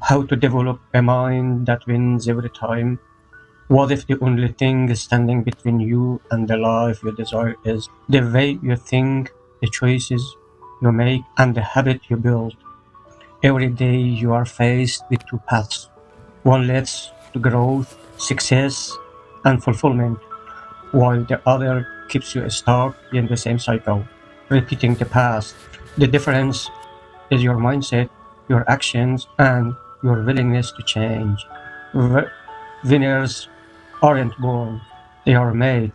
how to develop a mind that wins every time. What if the only thing standing between you and the life you desire is the way you think, the choices you make, and the habit you build? Every day you are faced with two paths. One leads to growth, success, and fulfillment, while the other keeps you stuck in the same cycle, repeating the past. The difference is your mindset, your actions, and your willingness to change. W- Winners aren't born, they are made.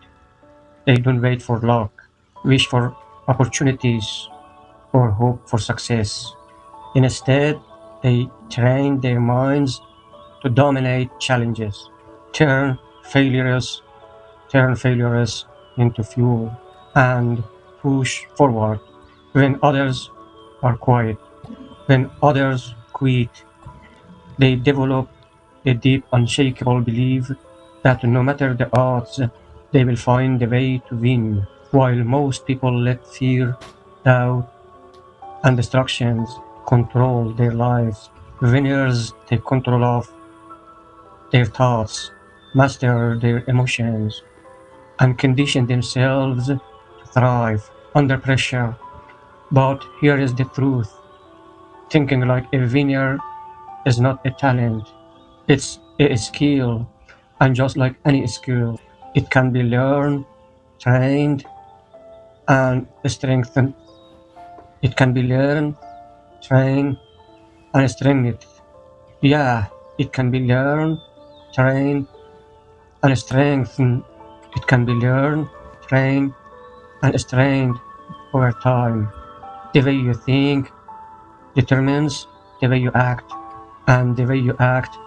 They don't wait for luck, wish for opportunities, or hope for success. Instead, they train their minds to dominate challenges, turn failures, turn failures into fuel, and push forward when others are quiet. When others quit, they develop a deep, unshakable belief that no matter the odds, they will find a way to win. While most people let fear, doubt, and distractions control their lives, winners take control of their thoughts, master their emotions, and condition themselves to thrive under pressure. But here is the truth: thinking like a winner is not a talent, it's a skill. And just like any skill, it can be learned, trained, and strengthened. It can be learned, trained, and strengthened. Yeah, it can be learned, trained, and strengthened. It can be learned, trained, and strengthened over time. The way you think determines the way you act, and the way you act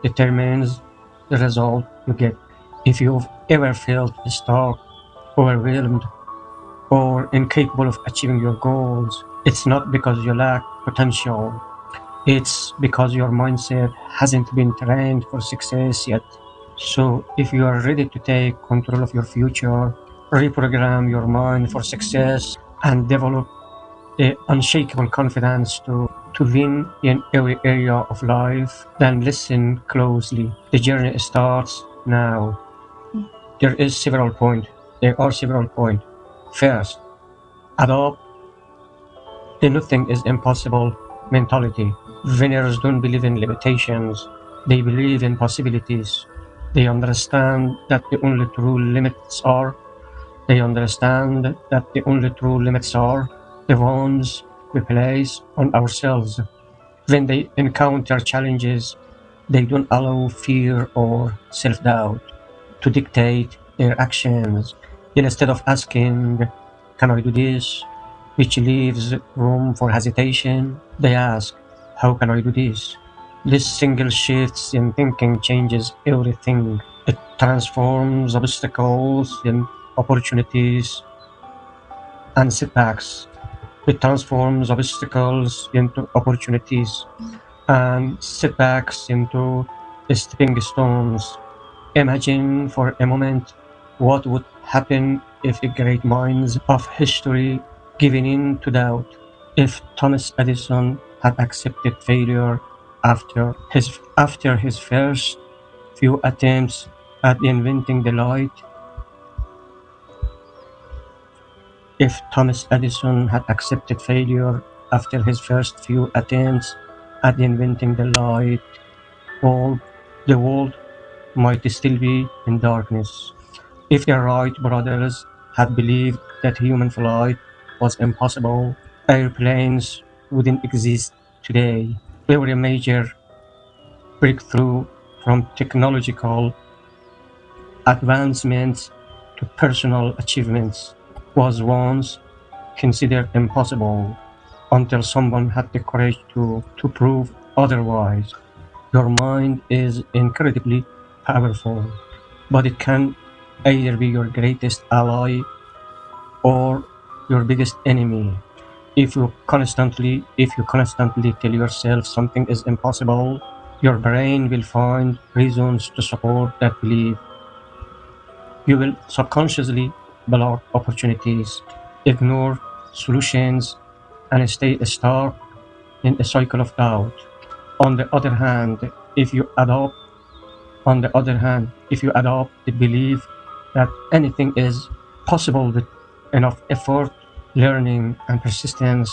determines the result you get. If you've ever felt stuck, overwhelmed, or incapable of achieving your goals, it's not because you lack potential. It's because your mindset hasn't been trained for success yet. So, if you are ready to take control of your future, reprogram your mind for success, and develop the unshakable confidence to win in every area of life, then listen closely. The journey starts now. There are several points. First, adopt the nothing is impossible mentality. Winners don't believe in limitations, they believe in possibilities. They understand that the only true limits are They understand that the only true limits are the ones we place on ourselves. When they encounter challenges, they don't allow fear or self doubt to dictate their actions. Instead of asking, "Can I do this?" which leaves room for hesitation, they ask, "How can I do this?" This single shift in thinking changes everything. It transforms obstacles in opportunities and setbacks. It transforms obstacles into opportunities and setbacks into stepping stones. Imagine for a moment what would happen if the great minds of history given in to doubt. If Thomas Edison had accepted failure after his first few attempts at inventing the light, if Thomas Edison had accepted failure after his first few attempts at inventing the light bulb, the world might still be in darkness. If the Wright brothers had believed that human flight was impossible, airplanes wouldn't exist today. Every major breakthrough, from technological advancements to personal achievements, was once considered impossible until someone had the courage to prove otherwise. Your mind is incredibly powerful, but it can either be your greatest ally or your biggest enemy. If you constantly tell yourself something is impossible, your brain will find reasons to support that belief. You will subconsciously block opportunities, ignore solutions, and stay stuck in a cycle of doubt. On the other hand, if you adopt if you adopt the belief that anything is possible with enough effort, learning, and persistence,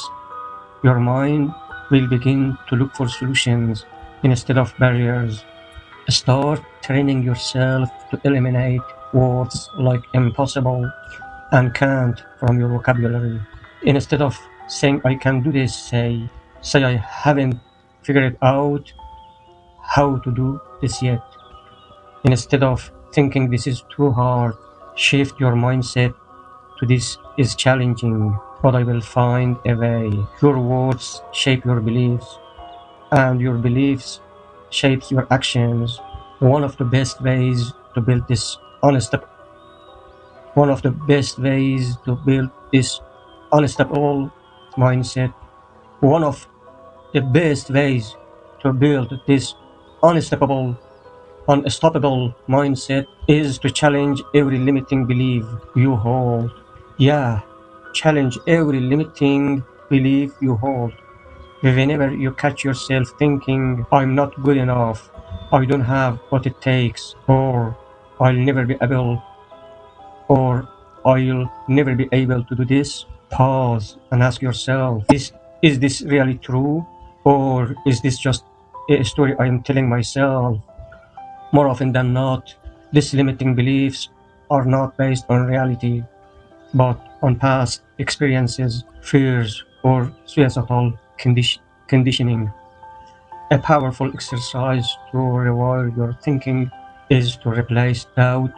your mind will begin to look for solutions instead of barriers. Start training yourself to eliminate words like impossible and can't from your vocabulary. Instead of saying I can do this, say I haven't figured out how to do this yet. Instead of thinking this is too hard, shift your mindset to this is challenging, but I will find a way. Your words shape your beliefs, and your beliefs shapes your actions. One of the best ways to build this unstable One of the best ways to build this unstoppable mindset. One of the best ways to build this unstoppable unstoppable mindset is to challenge every limiting belief you hold. Yeah, challenge every limiting belief you hold. Whenever you catch yourself thinking, I'm not good enough, I don't have what it takes, or I'll never be able, or I'll never be able to do this, pause and ask yourself, is this really true? Or is this just a story I am telling myself? More often than not, these limiting beliefs are not based on reality, but on past experiences, fears, or societal conditioning. A powerful exercise to rewire your thinking is to replace doubt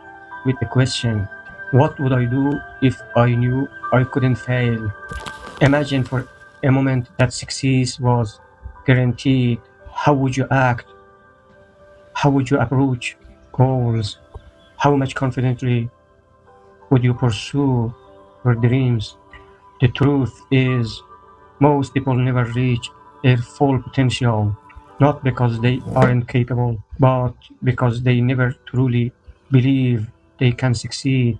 with the question, what would I do if I knew I couldn't fail? Imagine for a moment that success was guaranteed. How would you act? How would you approach goals? How much confidently would you pursue your dreams? The truth is, most people never reach their full potential, not because they aren't capable, but because they never truly believe they can succeed.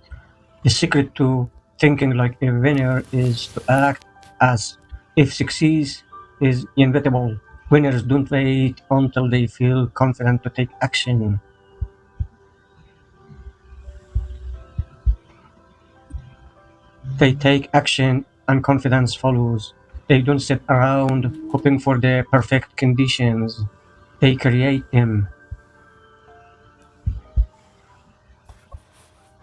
The secret to thinking like a winner is to act as if success is inevitable. Winners don't wait until they feel confident to take action. They take action and confidence follows. They don't sit around hoping for the perfect conditions. They create them.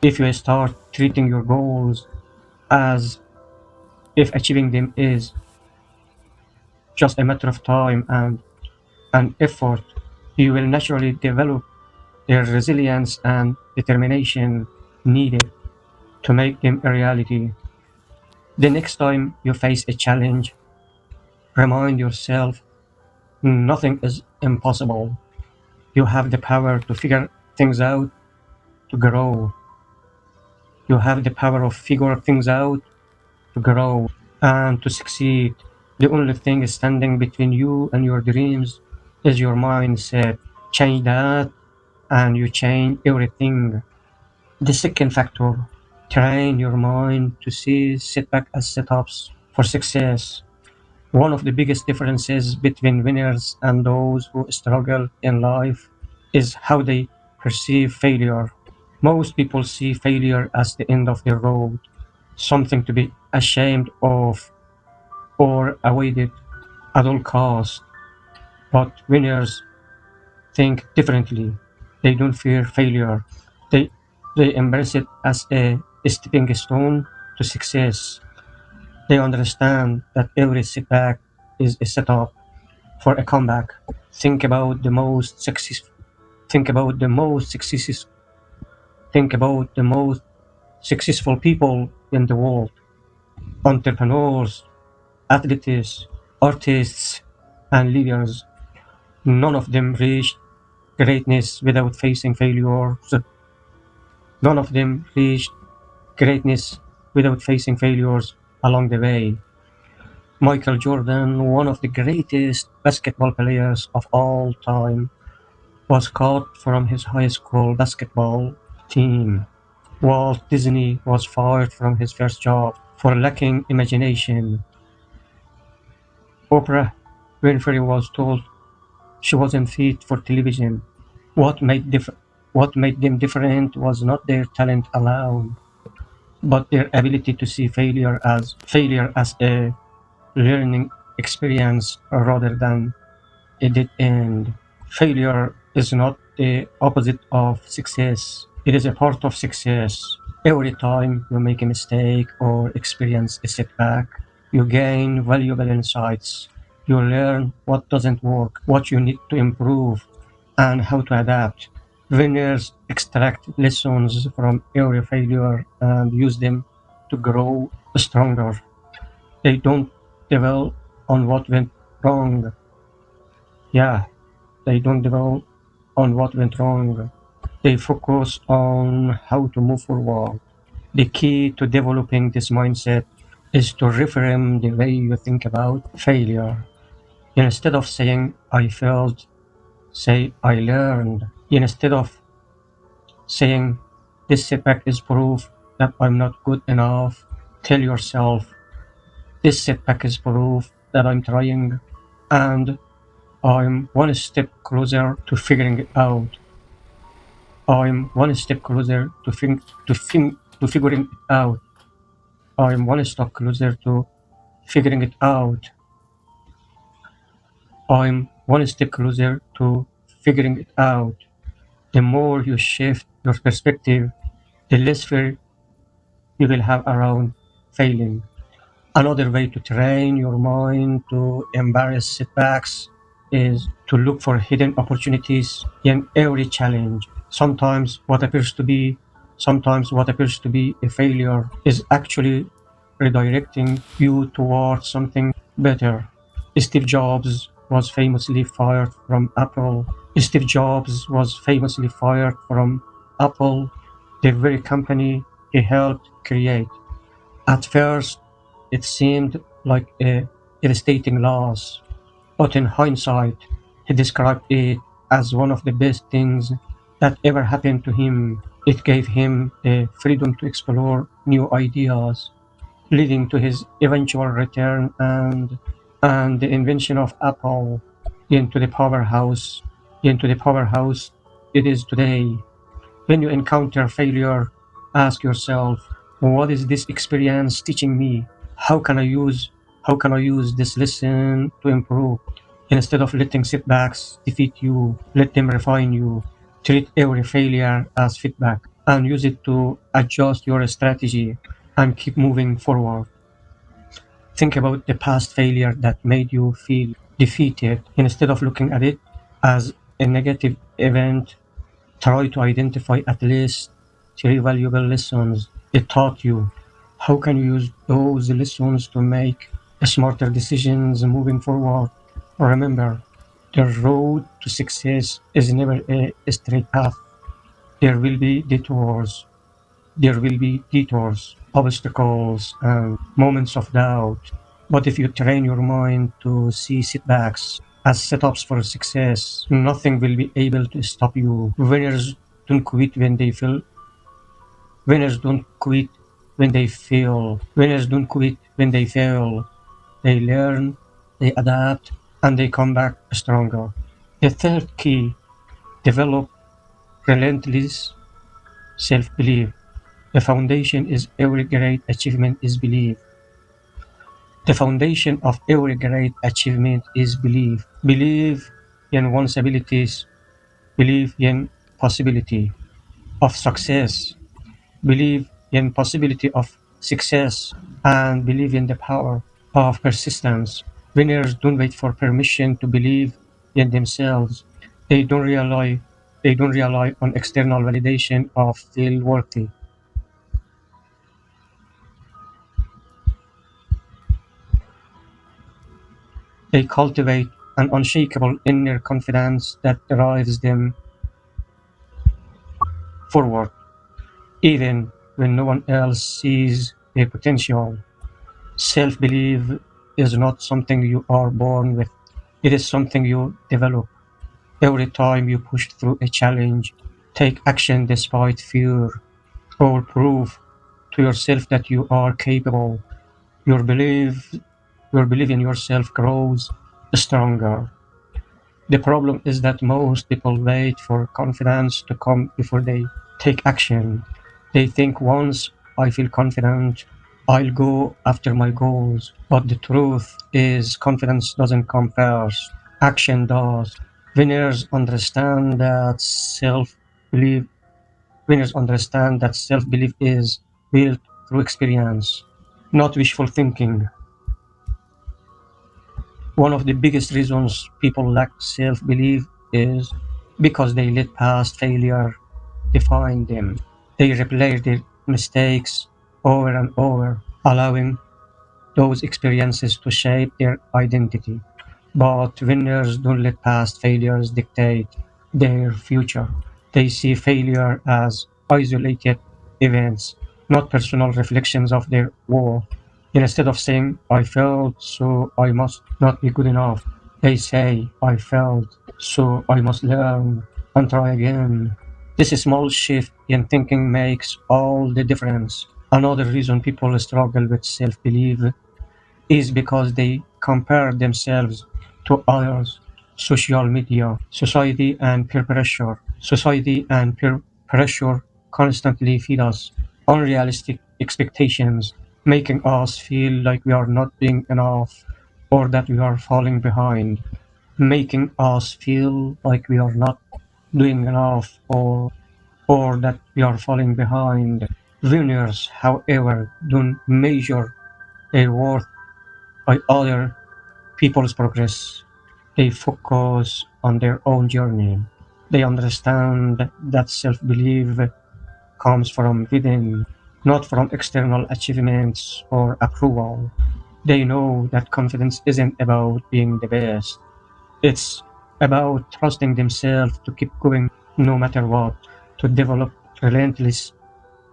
If you start treating your goals as if achieving them is just a matter of time and effort, you will naturally develop the resilience and determination needed to make them a reality. The next time you face a challenge, remind yourself nothing is impossible. You have the power to figure things out, to grow. You have the power of figure things out, to grow, and to succeed. The only thing standing between you and your dreams is your mindset. Change that, and you change everything. The second factor, train your mind to see setback as setups for success. One of the biggest differences between winners and those who struggle in life is how they perceive failure. Most people see failure as the end of the road, something to be ashamed of or avoided at all costs. But winners think differently. They don't fear failure. They they embrace it as a stepping stone to success. They understand that every setback is a setup for a comeback. Think about the most success. Think about the most successes. Think about the most successful people in the world: entrepreneurs, athletes, artists, and leaders. None of them reached greatness without facing failures. None of them reached greatness without facing failures along the way. Michael Jordan, one of the greatest basketball players of all time, was cut from his high school basketball team. Walt Disney was fired from his first job for lacking imagination. Oprah Winfrey was told She wasn't fit for television. What made, what made them different was not their talent alone, but their ability to see failure as a learning experience rather than a dead end. Failure is not the opposite of success, it is a part of success. Every time you make a mistake or experience a setback, you gain valuable insights. You learn what doesn't work, what you need to improve, and how to adapt. Winners extract lessons from every failure and use them to grow stronger. They don't dwell on what went wrong. Yeah, they don't dwell on what went wrong. They focus on how to move forward. The key to developing this mindset is to reframe the way you think about failure. Instead of saying, I failed, say, I learned. Instead of saying, this setback is proof that I'm not good enough, tell yourself, this setback is proof that I'm trying and I'm one step closer to figuring it out. I'm one step closer to figuring it out. I'm one step closer to figuring it out. I'm one step closer to figuring it out. The more you shift your perspective, the less fear you will have around failing. Another way to train your mind to embrace setbacks is to look for hidden opportunities in every challenge. Sometimes what appears to be a failure is actually redirecting you towards something better. Steve Jobs was famously fired from Apple. Steve Jobs was famously fired from Apple, the very company he helped create. At first, it seemed like a devastating loss, but in hindsight, he described it as one of the best things that ever happened to him. It gave him the freedom to explore new ideas, leading to his eventual return and the invention of Apple into the powerhouse into the powerhouse it is today. When you encounter failure, ask yourself, what is this experience teaching me? How can I use how can I use this lesson to improve? Instead of letting setbacks defeat you, let them refine you. Treat every failure as feedback and use it to adjust your strategy and keep moving forward. Think about the past failure that made you feel defeated. Instead of looking at it as a negative event, try to identify at least three valuable lessons it taught you. How can you use those lessons to make smarter decisions moving forward? Remember, the road to success is never a straight path. There will be detours. There will be detours, obstacles, and moments of doubt. But if you train your mind to see setbacks as setups for success, nothing will be able to stop you. Don't quit when they fail. Winners don't quit when they fail. Winners don't quit when they fail. They learn, they adapt, and they come back stronger. The third key, develop relentless self-belief. The foundation is every great achievement is belief. The foundation of every great achievement is belief. Believe in one's abilities, believe in possibility of success, believe in possibility of success, and believe in the power of persistence. Winners don't wait for permission to believe in themselves. They don't rely they don't rely on external validation of feel worthy. They cultivate an unshakable inner confidence that drives them forward, even when no one else sees their potential. Self belief is not something you are born with, it is something you develop. Every time you push through a challenge, take action despite fear, or prove to yourself that you are capable, your belief, your belief in yourself grows stronger. The problem is that most people wait for confidence to come before they take action. They think once I feel confident, I'll go after my goals. But the truth is, confidence doesn't come first, action does. Winners understand that self belief Winners understand that self belief is built through experience, not wishful thinking. One of the biggest reasons people lack self belief is because they let past failure define them. They replay their mistakes over and over, allowing those experiences to shape their identity. But winners don't let past failures dictate their future. They see failure as isolated events, not personal reflections of their worth. Instead of saying, I failed, so I must not be good enough, they say, I failed, so I must learn and try again. This small shift in thinking makes all the difference. Another reason people struggle with self belief is because they compare themselves to others. Social media, society and peer pressure constantly feed us unrealistic expectations, making us feel like we are not doing enough or that we are falling behind, making us feel like we are not doing enough or that we are falling behind. Winners, however, don't measure their worth by other people's progress. They focus on their own journey. They understand that self belief comes from within, not from external achievements or approval. They know that confidence isn't about being the best, it's about trusting themselves to keep going no matter what, to develop relentless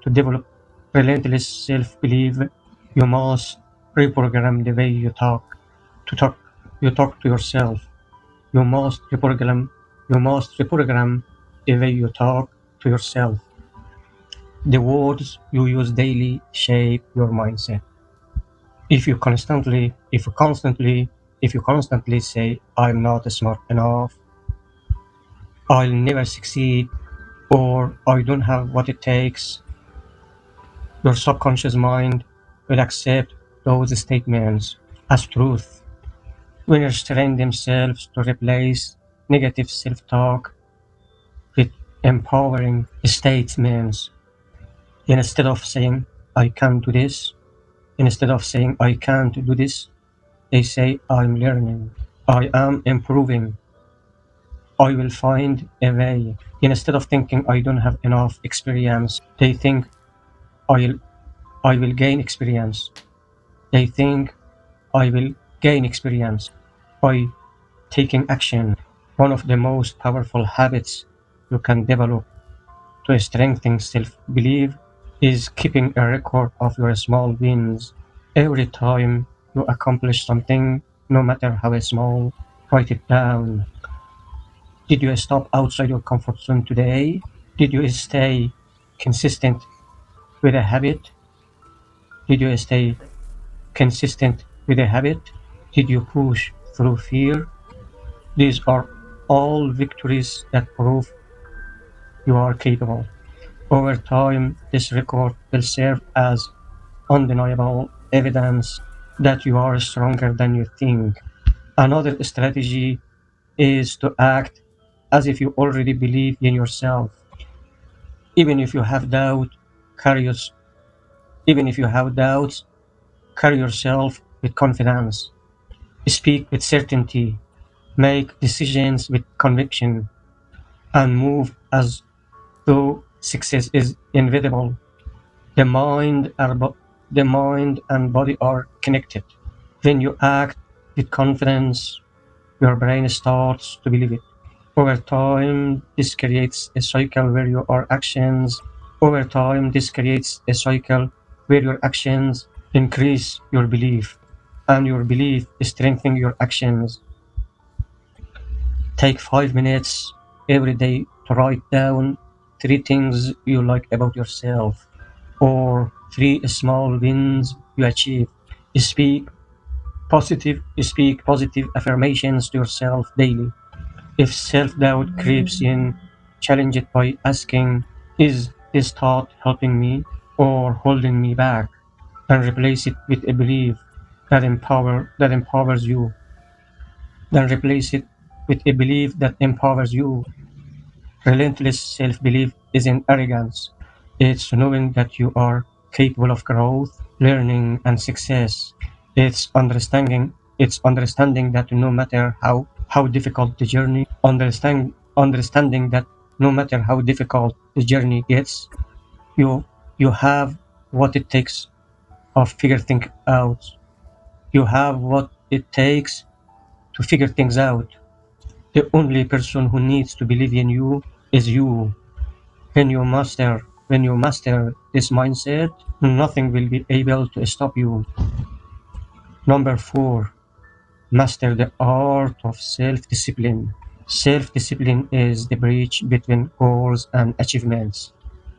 to develop relentless self belief. You must reprogram the way to talk you talk to yourself. You must reprogram the way you talk to yourself. The words you use daily shape your mindset. If you constantly say I'm not smart enough, I'll never succeed, or I don't have what it takes, your subconscious mind will accept those statements as truth. Winners train themselves to replace negative self-talk with empowering statements. Instead of saying, I can't do this, Instead of saying, I can't do this, they say, I'm learning, I am improving, I will find a way. Instead of thinking, I don't have enough experience, they think, I'll, I will gain experience. They think, I will gain experience by taking action. One of the most powerful habits you can develop to strengthen self-belief is keeping a record of your small wins. Every time you accomplish something, no matter how small, write it down. Did you stop outside your comfort zone today? Did you stay consistent with a habit? Did you stay consistent with a habit? Did you push through fear? These are all victories that prove you are capable. Over time, this record will serve as undeniable evidence that you are stronger than you think. Another strategy is to act as if you already believe in yourself. Even if you have doubt, carry yours- Even if you have doubts, carry yourself with confidence. Speak with certainty, make decisions with conviction, and move as though success is inevitable. The mind, the mind and body are connected. When you act with confidence, your brain starts to believe it. Over time, this creates a cycle where your actions. Over time, this creates a cycle where your actions increase your belief, and your belief strengthens your actions. Take 5 minutes every day to write down 3 things you like about yourself, or 3 small wins you achieve. Speak speak positive affirmations to yourself daily. If self-doubt creeps in, challenge it by asking, is this thought helping me or holding me back? And replace it with a belief that empowers you. Then replace it with a belief that empowers you. Relentless self-belief isn't arrogance. It's knowing that you are capable of growth, learning, and success. It's understanding that no matter how difficult the journey, understanding that no matter how difficult the journey gets, you you have what it takes of figure things out. You have what it takes to figure things out. The only person who needs to believe in you is you. When you master this mindset, nothing will be able to stop you. Number 4, master the art of self-discipline. Self-discipline is the bridge between goals and achievements.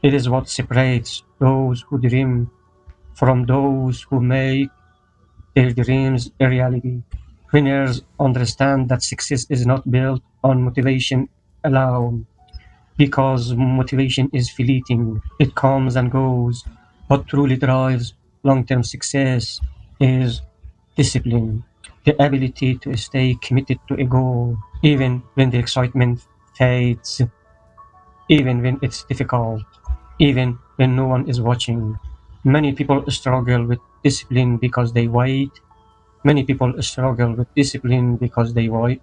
It is what separates those who dream from those who make their dreams a reality. Winners understand that success is not built on motivation alone, because motivation is fleeting, it comes and goes. What truly drives long-term success is discipline, the ability to stay committed to a goal, even when the excitement fades, even when it's difficult, even when no one is watching. Many people struggle with discipline because they wait. Many people struggle with discipline because they wait.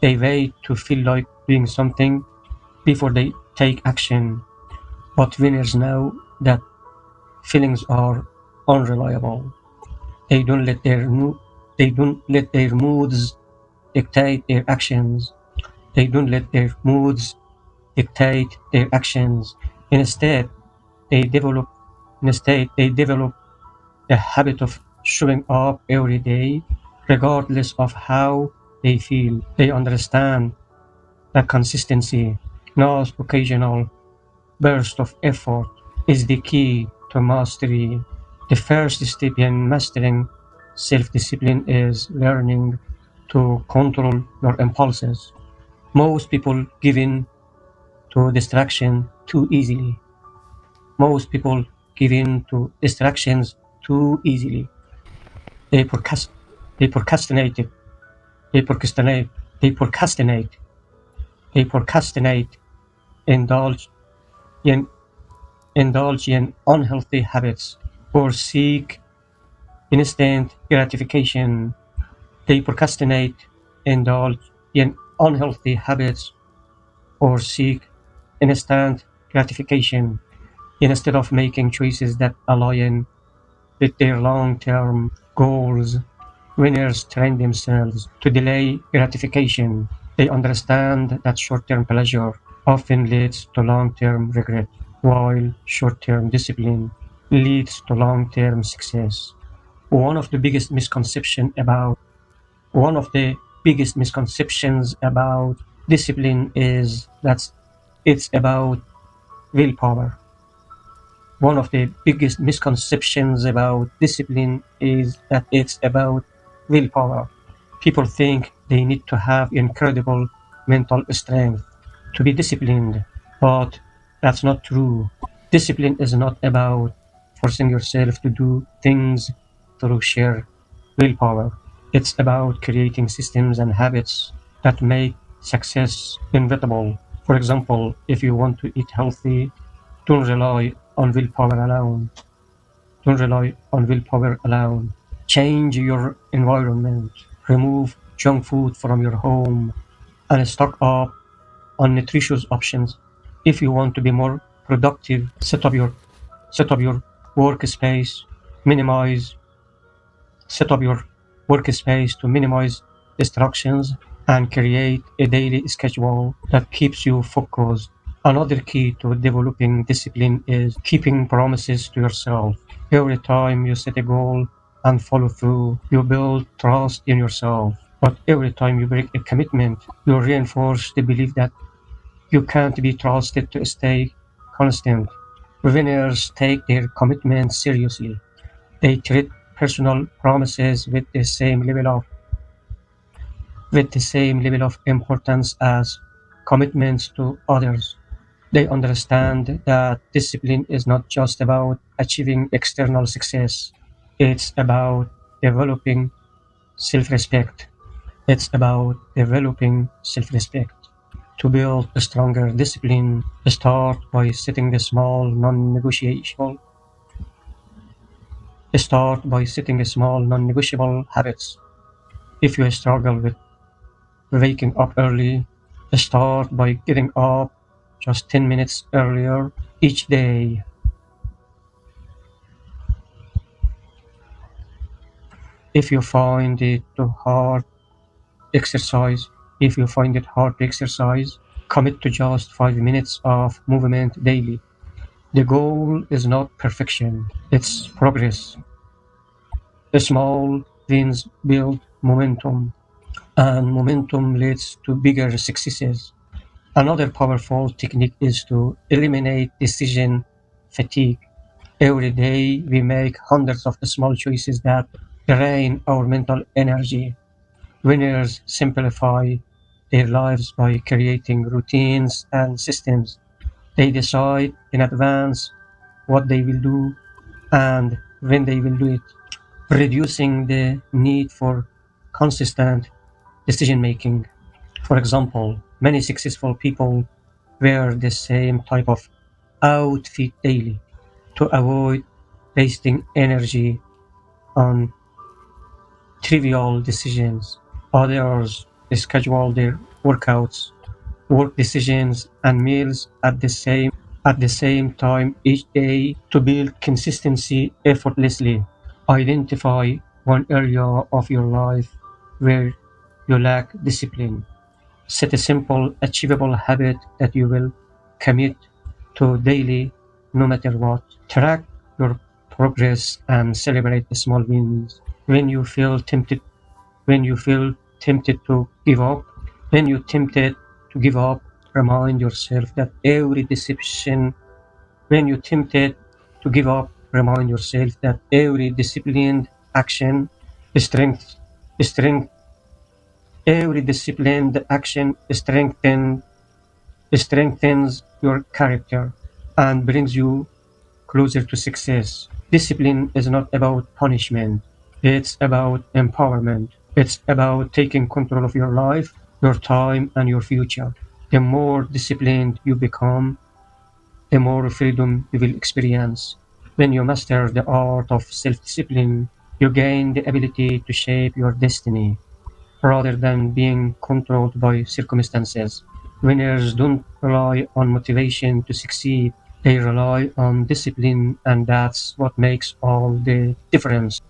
They wait to feel like doing something before they take action. But winners know that feelings are unreliable. They don't let their moods dictate their actions. They don't let their moods dictate their actions. Instead, they develop they develop the habit of showing up every day, regardless of how they feel. They understand that consistency, not occasional burst of effort, is the key to mastery. The first step in mastering self-discipline is learning to control your impulses. Most people give in to distraction too easily. Most people give in to distractions too easily. They procrast- they procrastinate, they procrastinate, they procrastinate, they procrastinate, indulge in unhealthy habits, or seek instant gratification. They procrastinate, indulge in unhealthy habits, or seek instant gratification instead of making choices that align with their long-term goals. Winners train themselves to delay gratification. They understand that short-term pleasure often leads to long-term regret, while short-term discipline leads to long-term success. One of the biggest misconception about One of the biggest misconceptions about discipline is that it's about willpower. One of the biggest misconceptions about discipline is that it's about willpower. People think they need to have incredible mental strength to be disciplined, but that's not true. Discipline is not about forcing yourself to do things through sheer willpower. It's about creating systems and habits that make success inevitable. For example, if you want to eat healthy, don't rely on willpower alone. Don't rely on willpower alone. Change your environment. Remove junk food from your home and stock up on nutritious options. If you want to be more productive, set up your workspace. Minimize Set up your workspace to minimize distractions and create a daily schedule that keeps you focused. Another key to developing discipline is keeping promises to yourself. Every time you set a goal and follow through, you build trust in yourself. But every time you break a commitment, you reinforce the belief that you can't be trusted to stay constant. Winners take their commitments seriously. They treat personal promises with the same level of with the same level of importance as commitments to others. They understand that discipline is not just about achieving external success, it's about developing self respect. It's about developing self respect. To build a stronger discipline, start by setting the small non-negotiable habits. If you struggle with waking up early, start by getting up just 10 minutes earlier each day. If you find it too hard, exercise. If you find it hard to exercise, commit to just 5 minutes of movement daily. The goal is not perfection, it's progress. The small wins build momentum, and momentum leads to bigger successes. Another powerful technique is to eliminate decision fatigue. Every day we make hundreds of small choices that drain our mental energy. Winners simplify their lives by creating routines and systems. They decide in advance what they will do and when they will do it, reducing the need for consistent decision making. For example, many successful people wear the same type of outfit daily to avoid wasting energy on trivial decisions. Others schedule their workouts, work decisions, and meals at the same time each day to build consistency effortlessly. Identify one area of your life where you lack discipline. Set a simple, achievable habit that you will commit to daily, no matter what. Track your progress and celebrate the small wins. When you feel tempted, when you feel tempted to give up, when you're tempted to give up, remind yourself that every deception. When you're tempted to give up, remind yourself that every disciplined action strength, strength, every disciplined action strengthens your character and brings you closer to success. Discipline is not about punishment, it's about empowerment. It's about taking control of your life, your time, and your future. The more disciplined you become, the more freedom you will experience. When you master the art of self discipline, you gain the ability to shape your destiny rather than being controlled by circumstances. Winners don't rely on motivation to succeed, they rely on discipline, and that's what makes all the difference.